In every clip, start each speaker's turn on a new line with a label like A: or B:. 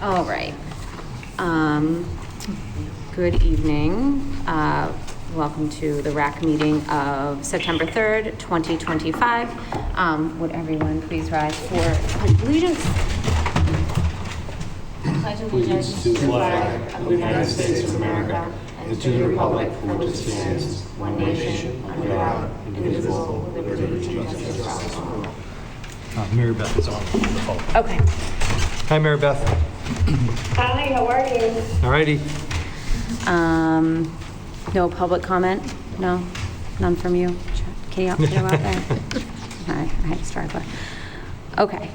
A: All right. Good evening. Welcome to the RAC meeting of September 3rd, 2025. Would everyone please rise for pledge allegiance? Pledge allegiance
B: to the flag of the United States of America and to the republic for which it stands, one nation, under God, indivisible, with liberty and justice for all.
C: Mary Beth is on the phone.
A: Okay.
C: Hi, Mary Beth.
D: Hi, how are you?
C: All righty.
A: No public comment? No? None from you? Can you out there? I had to start with. Okay.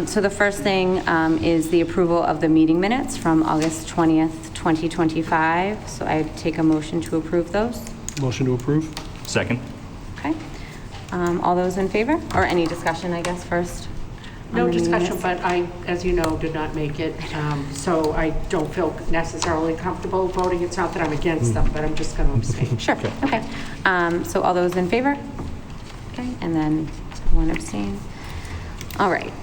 A: So the first thing is the approval of the meeting minutes from August 20th, 2025. So I take a motion to approve those.
C: Motion to approve.
B: Second.
A: Okay. All those in favor? Or any discussion, I guess, first? on
D: No
A: the meeting
D: discussion,
A: minutes?
D: but I, as you know, did not make it, so I don't feel necessarily comfortable voting. It's not that I'm against them, but I'm just going to abstain.
A: Sure, okay. So all those in favor? Okay, and then one abstain. All right.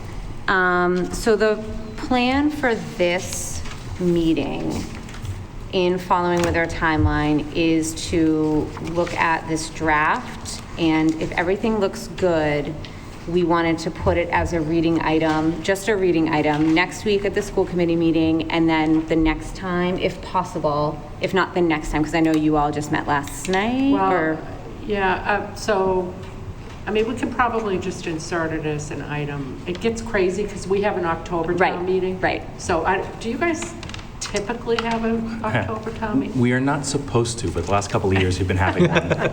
A: So the plan for this meeting, in following with our timeline, is to look at this draft, and if everything looks good, we wanted to put it as a reading item, just a reading item, next week at the school committee meeting, and then the next time, if possible, if not the next time, because I know you all just met last night, or?
D: Well, yeah, so, I mean, we could probably just insert it as an item. It gets crazy because we have an October town meeting.
A: Right.
D: So do you guys typically have an October town meeting?
B: We are not supposed to, but the last couple of years we've been having one.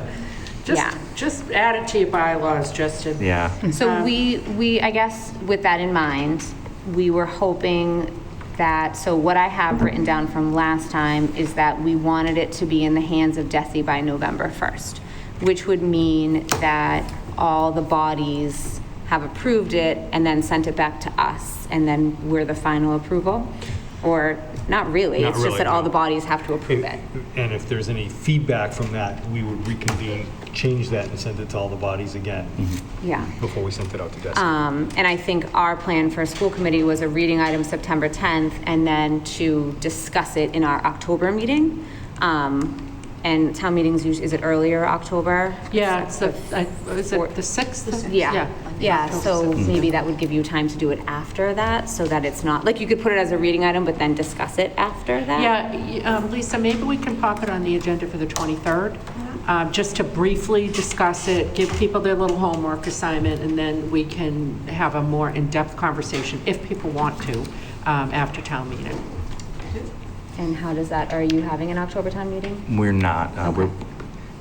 D: Just add it to your bylaws, just to.
B: Yeah.
A: So we, I guess, with that in mind, we were hoping that, so what I have written down from last time is that we wanted it to be in the hands of DESI by November 1st, which would mean that all the bodies have approved it and then sent it back to us, and then we're the final approval? Or not really,
C: Not
A: it's just
C: really,
A: that all
C: no.
A: the bodies have to approve it.
C: And if there's any feedback from that, we would reconvene, change that, and send it to all the bodies again
A: Yeah.
C: before we sent it out to DESI.
A: And I think our plan for a school committee was a reading item September 10th, and then to discuss it in our October meeting. And town meetings, usually, is it earlier October?
D: Yeah, it's the 6th?
A: Yeah, so maybe that would give you time to do it after that, so that it's not, like, you could put it as a reading item, but then discuss it after that?
D: Yeah, Lisa, maybe we can pop it on the agenda for the 23rd, just to briefly discuss it, give people their little homework assignment, and then we can have a more in-depth conversation, if people want to, after town meeting.
A: And how does that, are you having an October town meeting?
B: We're not.
A: Okay.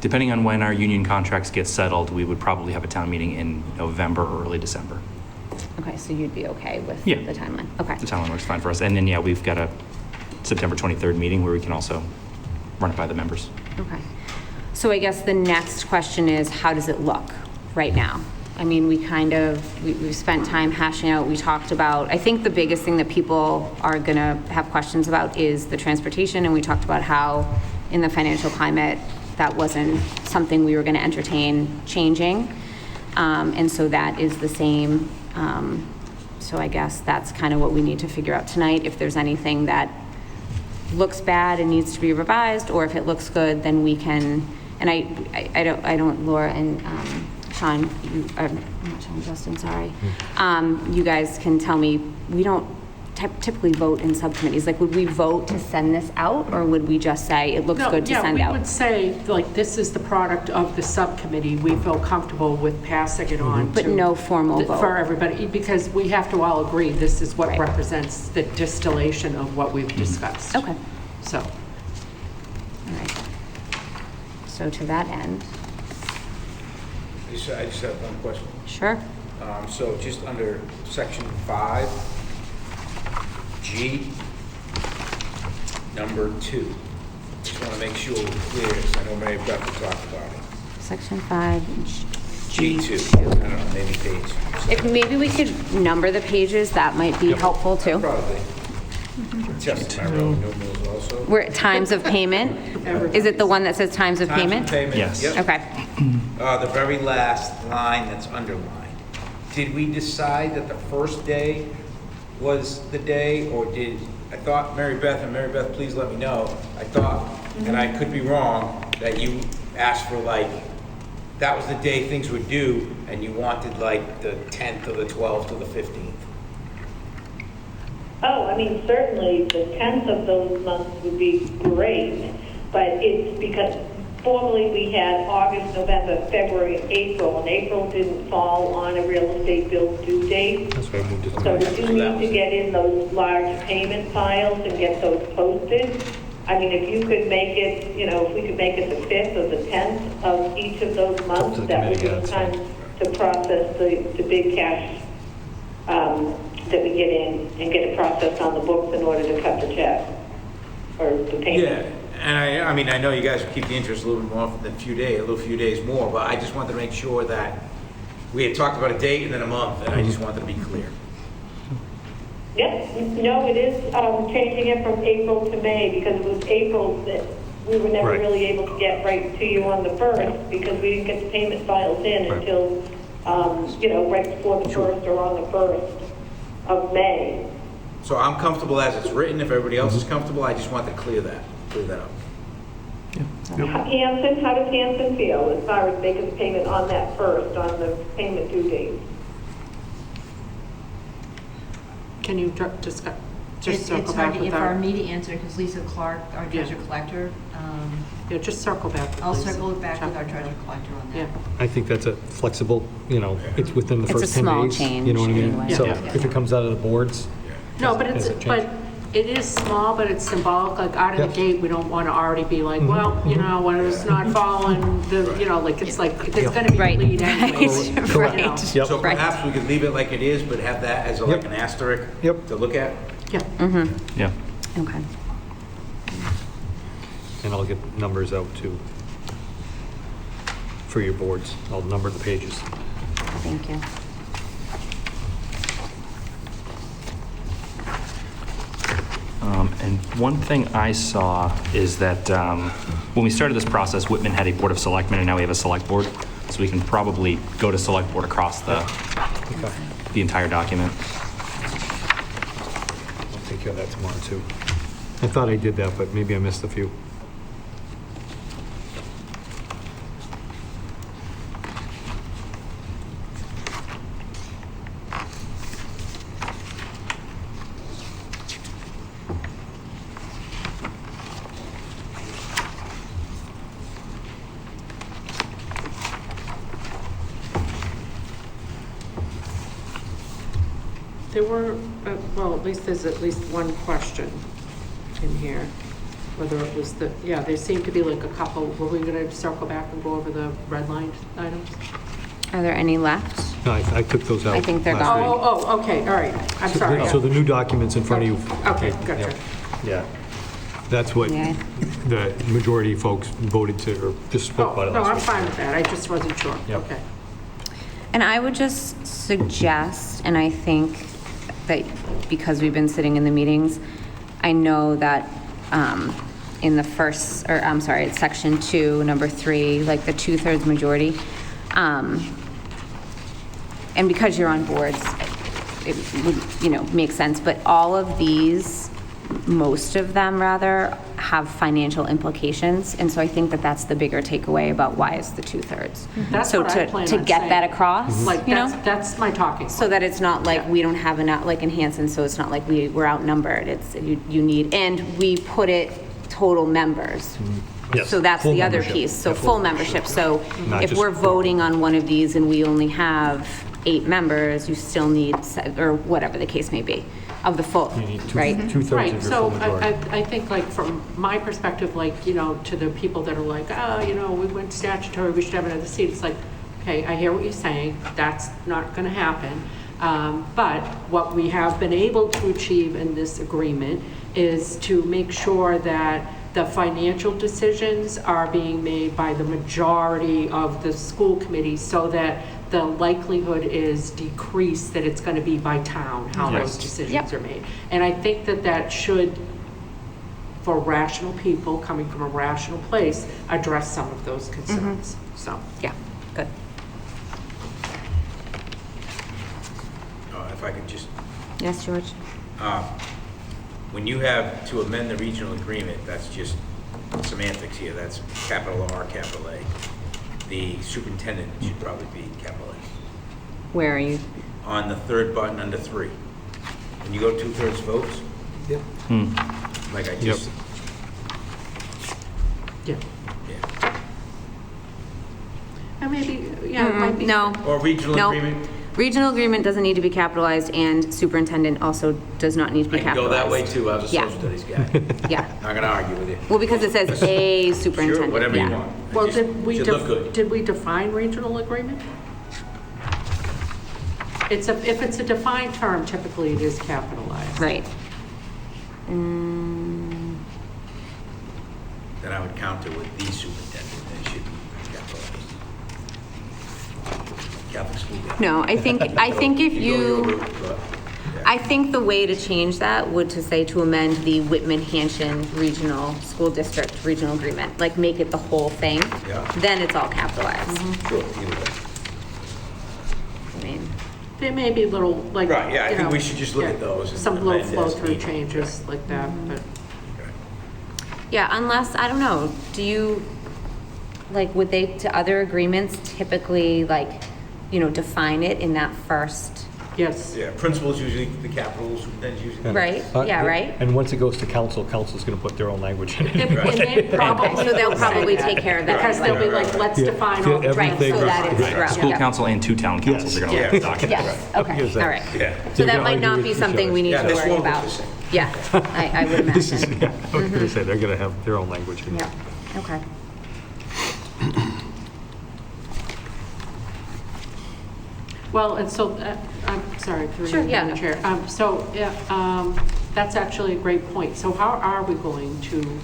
B: Depending on when our union contracts get settled, we would probably have a town meeting in November or early December.
A: Okay, so you'd be okay with
B: Yeah.
A: the timeline? Okay.
B: The timeline works fine for us. And then, yeah, we've got a September 23rd meeting where we can also run it by the members.
A: Okay. So I guess the next question is, how does it look right now? I mean, we've spent time hashing out, we talked about, I think the biggest thing that people are gonna have questions about is the transportation, and we talked about how in the financial climate, that wasn't something we were gonna entertain changing. And so that is the same. So I guess that's kind of what we need to figure out tonight. If there's anything that looks bad and needs to be revised, or if it looks good, then we can, and I don't, Laura and Sean, not Sean, Justin, sorry. You guys can tell me, we don't typically vote in subcommittees. Like, would we vote to send this out, or would we just say it looks good to send out?
D: Yeah, we would say, like, this is the product of the subcommittee. We feel comfortable with passing it on
A: But
D: to
A: no formal vote.
D: for everybody, because we have to all agree this is what
A: Right.
D: represents the distillation of what we've discussed.
A: Okay,
D: So,
A: all right. So to that end,
E: I just have one question.
A: sure.
E: So just under section 5, G, number 2. Just want to make sure we're clear, because I know Mary Beth will talk about it.
A: Section 5.
E: G2, I don't know, maybe page.
A: If maybe we could number the pages, that might be helpful too.
E: Probably. Just my Roman numerals also.
A: We're at times of payment. Is it the one that says times of payment?
B: Yes.
E: Yep.
A: Okay.
E: The very last line that's underlined. Did we decide that the first day was the day, or I thought Mary Beth, please let me know, I thought, and I could be wrong, that you asked for like, that was the day things were due, and you wanted like the 10th or the 12th or the 15th.
F: Oh, I mean, certainly the 10th of those months would be great, but it's because formally we had August, November, February, and April didn't fall on a real estate bill due date.
C: That's why I moved it to
F: So
C: May.
F: we do need to get in those large payment files and get those posted. I mean, if you could make it, if we could make it the 5th or the 10th of each of those months,
C: the
F: that would
C: committee, yeah,
F: give
C: that's
F: time to process the big cash that we get in and get it processed on the books in order to cut the check or the payment.
E: Yeah, and I mean, I know you guys will keep the interest a little bit more than a few days more, but I just wanted to make sure that we had talked about a date and then a month, and I just wanted to be clear.
F: Yep, no, it is changing it from April to May because it was April that we were never
C: Right.
F: really able to get right to you on the 1st because we didn't get the payment files in
C: Right.
F: until, right before the 1st or on the 1st of May.
E: So I'm comfortable as it's written. If everybody else is comfortable, I just wanted to clear that up.
F: Hanson, how does Hanson feel as far as making the payment on that 1st, on the payment due date?
D: Can you just circle
G: It's hard
D: back
G: to,
D: with
G: if our
D: our,
G: immediate answer, because Lisa Clark, our
D: Yeah.
G: treasurer collector,
D: yeah, just circle back. with
G: I'll
D: Lisa.
G: circle it back with
D: Check.
G: our treasurer collector on that.
D: Yeah.
C: I think that's a flexible, it's within the
A: It's a
C: first 10 days.
A: small change
C: You know what I mean?
A: anyway.
C: So
D: Yeah.
C: if it comes out of the boards,
D: No, but
C: Has
D: it's,
C: it changed?
D: but it is small, but it's symbolic, like out of
C: Yeah.
D: the gate, we don't want to already be like, well, when it's not falling, it's like, there's going to be a
A: Right.
D: lead anyways.
A: Right.
D: you
A: Right.
D: know.
C: Yep.
E: So
A: Right.
E: perhaps we could leave it like it is, but have that as like
C: Yep.
E: an asterisk
C: Yep.
E: to look at?
D: Yeah.
H: Yeah.
A: Okay.
C: and I'll get numbers out too for your boards. I'll number the pages.
A: Thank you.
H: And one thing I saw is that when we started this process, Whitman had a Board of Selectmen, and now we have a Select Board. So we can probably go to Select Board across the entire document.
C: I'll take care of that tomorrow too. I thought I did that, but maybe I missed a few.
D: There were, at least there's at least one question in here, whether it was there seemed to be like a couple, were we going to circle back and go over the red line items?
A: Are there any left?
C: No, I took those out.
A: I think they're
C: last
A: gone.
C: week.
D: Oh, okay, all right, I'm sorry.
C: So the new documents in front of you.
D: Okay, gotcha.
C: Yep. Yeah. That's what
A: Yeah.
C: the majority of folks voted to, or just spoke about
D: Oh,
C: it
D: no,
C: last
D: I'm
C: week.
D: fine with that, I just wasn't sure.
C: Yep.
D: Okay.
A: And I would just suggest, and I think that because we've been sitting in the meetings, I know that in the first, or I'm sorry, it's section 2, number 3, like the 2/3 majority. And because you're on boards, it would, make sense. But all of these, most of them rather, have financial implications. And so I think that that's the bigger takeaway about why it's the 2/3.
D: That's
A: So
D: what I plan
A: to
D: on
A: get
D: saying.
A: that across,
D: Like, that's my talking
A: so
D: point.
A: that it's not like
D: Yeah.
A: we don't have enough, like in Hanson, so it's not like we're outnumbered. It's, you need, and we put it total members.
C: Yes,
A: So that's
C: full
A: the other
C: membership.
A: piece, so
C: Yeah,
A: full membership. So
C: Not
A: if
C: just
A: we're
C: four.
A: voting on one of these and we only have 8 members, you still need, or whatever the case may be, of the full,
C: You need
A: right?
C: 2/3
D: Right,
C: of your
D: so
C: full majority.
D: I think like from my perspective, like, to the people that are like, we went statutory, we should have another seat, it's like, okay, I hear what you're saying, that's not gonna happen. But what we have been able to achieve in this agreement is to make sure that the financial decisions are being made by the majority of the school committee so that the likelihood is decreased that it's going to be by town, how
H: Yes.
D: those decisions
A: Yep.
D: are made. And I think that should, for rational people coming from a rational place, address some of those concerns, so.
A: Yeah, good.
E: If I could just
A: Yes, George?
E: When you have to amend the regional agreement, that's just semantics here. That's capital R, capital A. The superintendent should probably be capital A.
A: Where are you?
E: On the third button under 3. When you go 2/3 votes, like I just,
D: Yeah.
E: yeah.
D: And maybe, yeah, it might be.
A: No.
E: Or regional
A: No.
E: agreement.
A: Regional agreement doesn't need to be capitalized, and superintendent also does not need to be
E: I can go
A: capitalized.
E: that way too. I was a
A: Yeah.
E: social studies guy.
A: Yeah.
E: Not gonna argue with you.
A: Well, because it says a superintendent.
E: Sure, whatever
A: yeah.
E: you want.
D: Well,
E: Just should look good.
D: did we define regional agreement? If it's a defined term, typically it is capitalized.
A: Right.
E: Then I would counter with the superintendent, and it should be capitalized. Catholic school guy.
A: No, I think if
E: go your
A: you,
E: route, but, yeah.
A: I think the way to change that would to say to amend the Whitman-Hanson Regional School District Regional Agreement, like make it the whole thing.
E: Yeah.
A: Then it's all capitalized.
E: Sure, either way.
A: I mean,
D: There may be little, like.
E: Right, yeah, I
D: you
E: think
D: know,
E: we should just look
D: yeah,
E: at those and
D: Some little
E: amend as
D: flow-through
E: needed.
D: changes like that, but.
A: yeah, unless, I don't know, do you, like, would they, to other agreements typically, like, define it in that first,
D: Yes.
E: Yeah, principals usually the capital, superintendent's usually.
A: right? Yeah, right?
C: And once it goes to council, council's going to put their own language in it.
D: And they probably.
A: So they'll
D: will say
A: probably
D: that,
A: take care of that
D: Because they'll be
A: anyway.
D: like, let's
C: Yeah.
D: define
C: Yeah,
D: all.
A: Right,
C: everything
A: so that it's
C: right.
A: throughout.
H: School
A: Yeah.
H: council and 2 town councils are going to look at the document.
A: Yes, okay,
C: Here's that.
A: all right.
E: Yeah.
A: So
C: You're
A: that
C: gonna
A: might
C: argue
A: not
C: with
A: be
C: each
A: something
C: other.
A: we need
E: Yeah,
A: to
E: this
A: worry
E: won't look
A: about.
E: the same.
A: Yeah, I would
C: This is,
A: imagine.
C: yeah, I was going to say, they're going to have their own language in it.
A: Yeah, okay.
D: Well, and so, I'm sorry, through
A: Sure,
D: you,
A: yeah,
D: Madam
A: no.
D: Chair. So, yeah, that's actually a great point. So how are we going to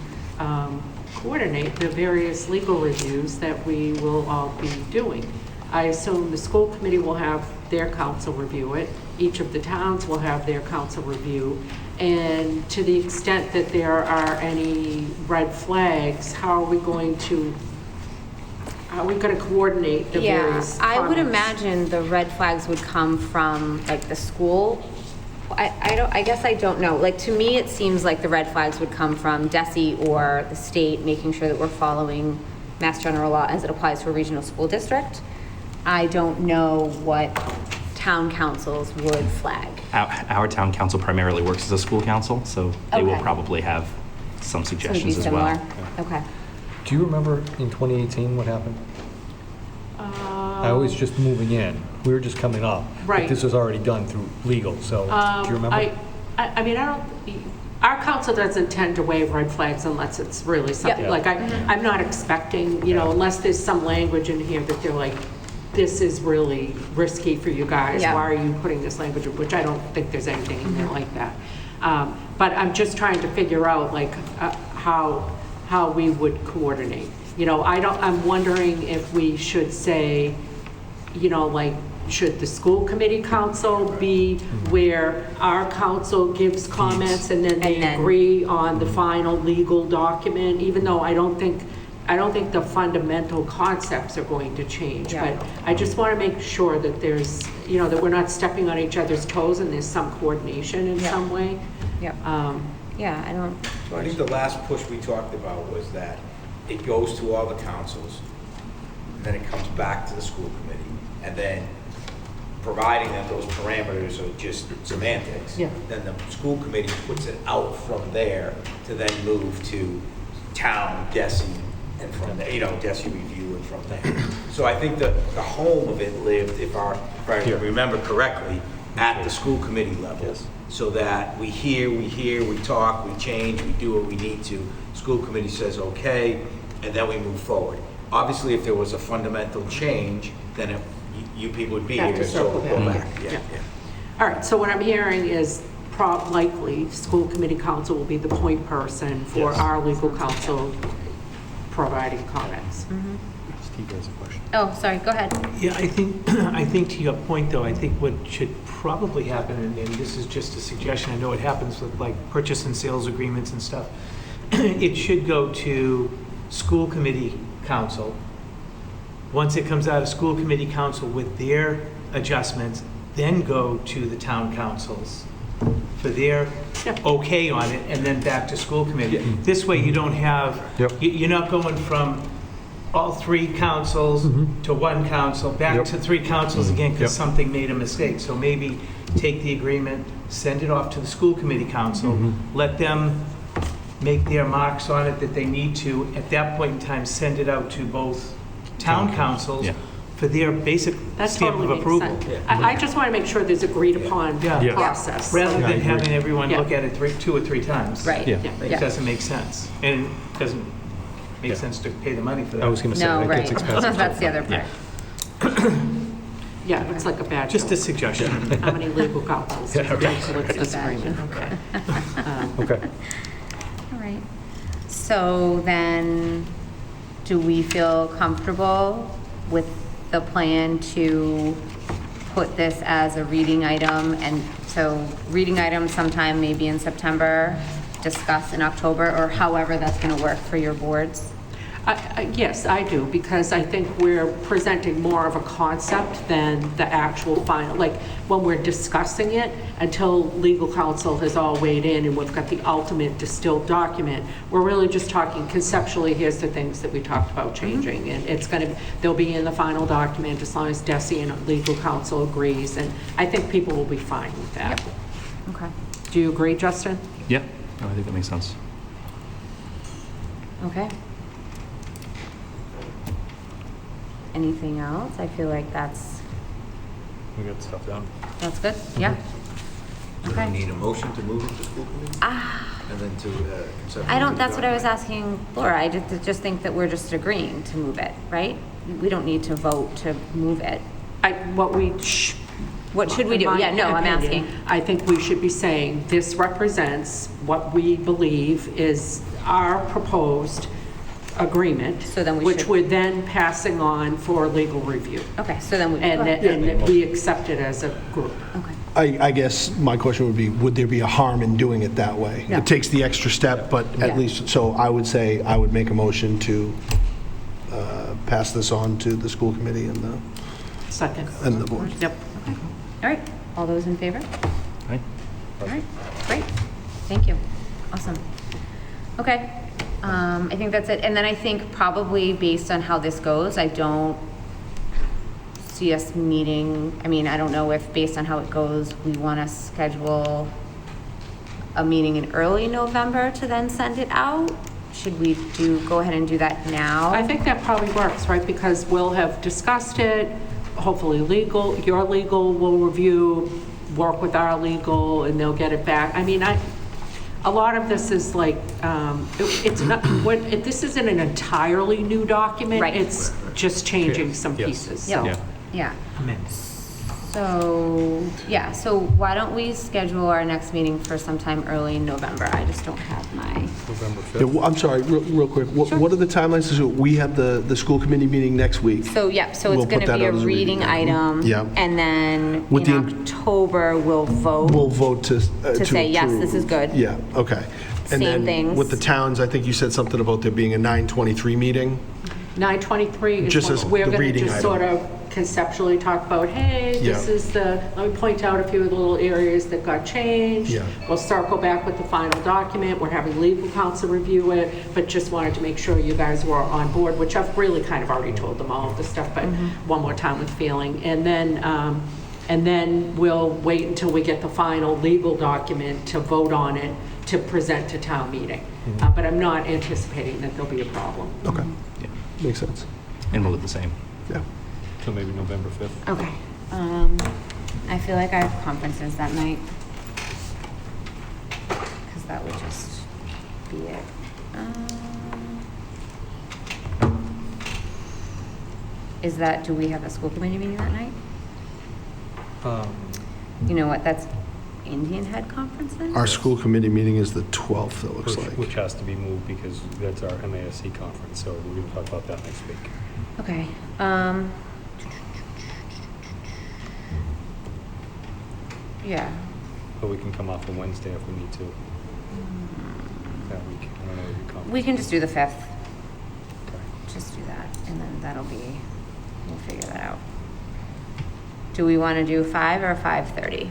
D: coordinate the various legal reviews that we will all be doing? I assume the school committee will have their council review it. Each of the towns will have their council review. And to the extent that there are any red flags, how are we going to coordinate the
A: Yeah,
D: various
A: I would
D: comments?
A: imagine the red flags would come from, like, the school. I guess I don't know. Like, to me, it seems like the red flags would come from DESE or the state, making sure that we're following Mass General Law as it applies to a regional school district. I don't know what town councils would flag.
H: Our town council primarily works as a school council, so they will
A: Okay.
H: probably have some
A: So it'd be
H: suggestions as well.
A: similar. Okay.
C: Do you remember in 2018 what happened? I was just moving in. We were just coming up.
D: Right.
C: But this was already done through legal, so do you remember?
D: I mean, our council doesn't tend to waive red flags unless it's really something,
A: Yeah.
D: like, I'm not expecting, unless there's some language in here that they're like, this is really risky for you guys.
A: Yeah.
D: Why are you putting this language, which I don't think there's anything in there like that. But I'm just trying to figure out, like, how we would coordinate. I'm wondering if we should say, like, should the school committee council be where our council gives comments and then they
A: And then-
D: agree on the final legal document, even though I don't think the fundamental concepts are going to change.
A: Yeah.
D: But I just want to make sure that there's, that we're not stepping on each other's toes and there's some coordination in
A: Yeah.
D: some way.
A: Yep. Yeah, I don't,
E: I think the last push we talked about was that it goes to all the councils, and then it comes back to the school committee, and then providing that those parameters are just semantics,
D: Yeah.
E: then the school committee puts it out from there to then move to town, DESE, and from there, DESE review and from there. So I think the home of it lived, if I
C: Yeah.
E: remember correctly, at the school committee level.
C: Yes.
E: So that we hear, we talk, we change, we do what we need to. School committee says, okay, and then we move forward. Obviously, if there was a fundamental change, then you people would be
D: Have
E: here,
D: to
E: so
D: circle
E: we'll go
D: back.
E: back. Yeah,
D: Yeah.
E: yeah.
D: All right, so what I'm hearing is likely, school committee council will be the point person for
C: Yes.
D: our legal counsel providing comments.
C: Steve has a question.
A: oh, sorry, go ahead.
I: Yeah, I think to your point, though, I think what should probably happen, and this is just a suggestion, I know it happens with like purchase and sales agreements and stuff, it should go to school committee council. Once it comes out of school committee council with their adjustments, then go to the town councils for their
D: Yeah.
I: okay on it, and then back to school committee. This way, you don't have,
C: Yep.
I: you're not going from all three councils to one council, back
C: Yep.
I: to three councils again,
C: Yep.
I: because something made a mistake. So maybe take the agreement, send it off to the school committee council, let them make their marks on it that they need to. At that point in time, send it out to both town councils
H: Yeah.
I: for their basic
D: That
I: stamp
D: totally
I: of
D: makes
I: approval.
D: sense. I just want to make sure there's agreed upon
I: Yeah.
C: Yeah.
D: process.
I: Rather
C: Yeah, I
I: than
C: agree.
I: having everyone
D: Yeah.
I: look at it two or three times.
A: Right.
C: Yeah.
I: It doesn't make sense. And it doesn't make
C: Yeah.
I: sense to pay the money for that.
C: I was going to say,
A: No,
C: that
A: right.
C: gets expensive.
A: That's the other part.
D: Yeah, it's like a bad
I: Just a
D: joke.
I: suggestion.
D: How many legal counsels
C: Yeah, right.
D: potential with this agreement? Okay.
C: Okay.
A: All right. So then, do we feel comfortable with the plan to put this as a reading item? And so, reading item sometime maybe in September, discuss in October, or however that's going to work for your boards?
D: Yes, I do, because I think we're presenting more of a concept than the actual final, like, when we're discussing it, until legal counsel has all weighed in and we've got the ultimate distilled document, we're really just talking conceptually, here's the things that we talked about changing, and it's gonna, they'll be in the final document as long as Desi and legal counsel agrees, and I think people will be fine with that.
A: Okay.
D: Do you agree, Justin?
H: Yeah, no, I think that makes sense.
A: Okay. Anything else? I feel like that's
C: We got stuff done.
A: good, yeah.
B: Do we
A: Okay.
B: need a motion to move it to school committee? And then to conceptually
A: I don't,
B: to
A: that's what I was
B: document?
A: asking Laura, I just think that we're just agreeing to move it, right? We don't need to vote to move it. What should we do?
D: In my
A: Yeah, no, I'm
D: opinion,
A: asking.
D: I think we should be saying, this represents what we believe is our proposed agreement.
A: So then we
D: which
A: should-
D: we're then passing on for legal review.
A: Okay, so then we, go
D: And
A: ahead.
D: that we accept it as a group.
A: Okay.
J: I guess my question would be, would there be a harm in doing it that way?
A: No.
J: It takes the extra step, but
A: Yeah.
J: at least, so I would say, I would make a motion to pass this on to the school committee and
D: Second.
J: the board.
D: Yep.
A: All right, all those in favor?
H: Right?
A: All right, great, thank you, awesome. Okay, I think that's it, and then I think probably based on how this goes, I don't see us meeting, I mean, I don't know if based on how it goes, we want to schedule a meeting in early November to then send it out? Should we go ahead and do that now?
D: I think that probably works, right? Because we'll have discussed it, hopefully your legal will review, work with our legal, and they'll get it back. I mean, a lot of this is like, it's not, this isn't an entirely new document.
A: Right.
D: It's just changing some
C: Yes.
D: pieces, so.
A: Yeah, yeah.
I: Amen.
A: So, yeah, so why don't we schedule our next meeting for sometime early in November? I just don't have my,
C: November
J: Yeah,
C: 5th.
J: I'm sorry, real quick, what are the timelines? So we have the school committee meeting next week.
A: so, yeah, so it's
J: We'll
A: going
J: put
A: to
J: that
A: be a
J: out as a reading
A: reading
J: item.
A: item.
J: Yeah.
A: And then
J: With
A: in
J: the-
A: October, we'll vote.
J: We'll vote to
A: say, yes,
J: approve.
A: this is good.
J: Yeah, okay.
A: Same
J: And then
A: things.
J: with the towns, I think you said something about there being a 9:23 meeting?
D: 923
J: Just
D: is
J: as
D: when we're
J: the
D: going to
J: reading
D: just
J: item.
D: sort of conceptually talk about, hey, this
J: Yeah.
D: is let me point out a few of the little areas that got changed.
J: Yeah.
D: We'll circle back with the final document. We're having legal counsel review it, but just wanted to make sure you guys were on board, which I've really kind of already told them all of the stuff, but one more time with feeling. And then we'll wait until we get the final legal document to vote on it, to present to town meeting. But I'm not anticipating that there'll be a problem.
J: Okay,
H: Yeah.
J: makes sense.
H: And we'll do the same.
J: Yeah.
C: So maybe November 5th.
A: Okay. I feel like I have conferences that night. Because that would just be it. Do we have a school committee meeting that night? You know what, that's Indian Head conferences?
J: Our school committee meeting is the 12th, it looks like.
C: Which has to be moved because that's our MASC conference, so we're going to talk about that next week.
A: Okay. Yeah.
C: But we can come off on Wednesday if we need to. That week. I don't know if you come.
A: We can just do the 5th.
C: Okay.
A: Just do that, and then we'll figure that out. Do we want to do 5 or 5:30?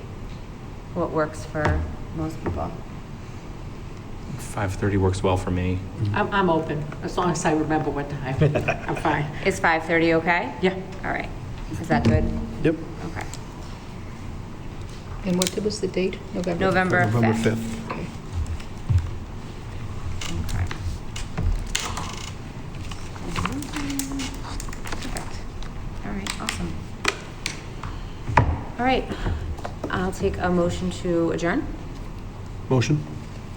A: What works for most people?
H: 5:30 works well for me.
D: I'm open, as long as I remember what time. I'm fine.
A: Is 5:30 okay?
D: Yeah.
A: All right. Is that good?
J: Yep.
A: Okay.
B: And what was the date?
A: November 5th.
J: November 5th.
B: Okay.
A: Okay. Perfect. All right, awesome. All right, I'll take a motion to adjourn.
J: Motion?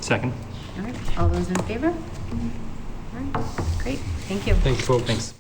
H: Second?
A: All right, all those in favor? All right, great, thank you.
C: Thanks, folks.
H: Thanks.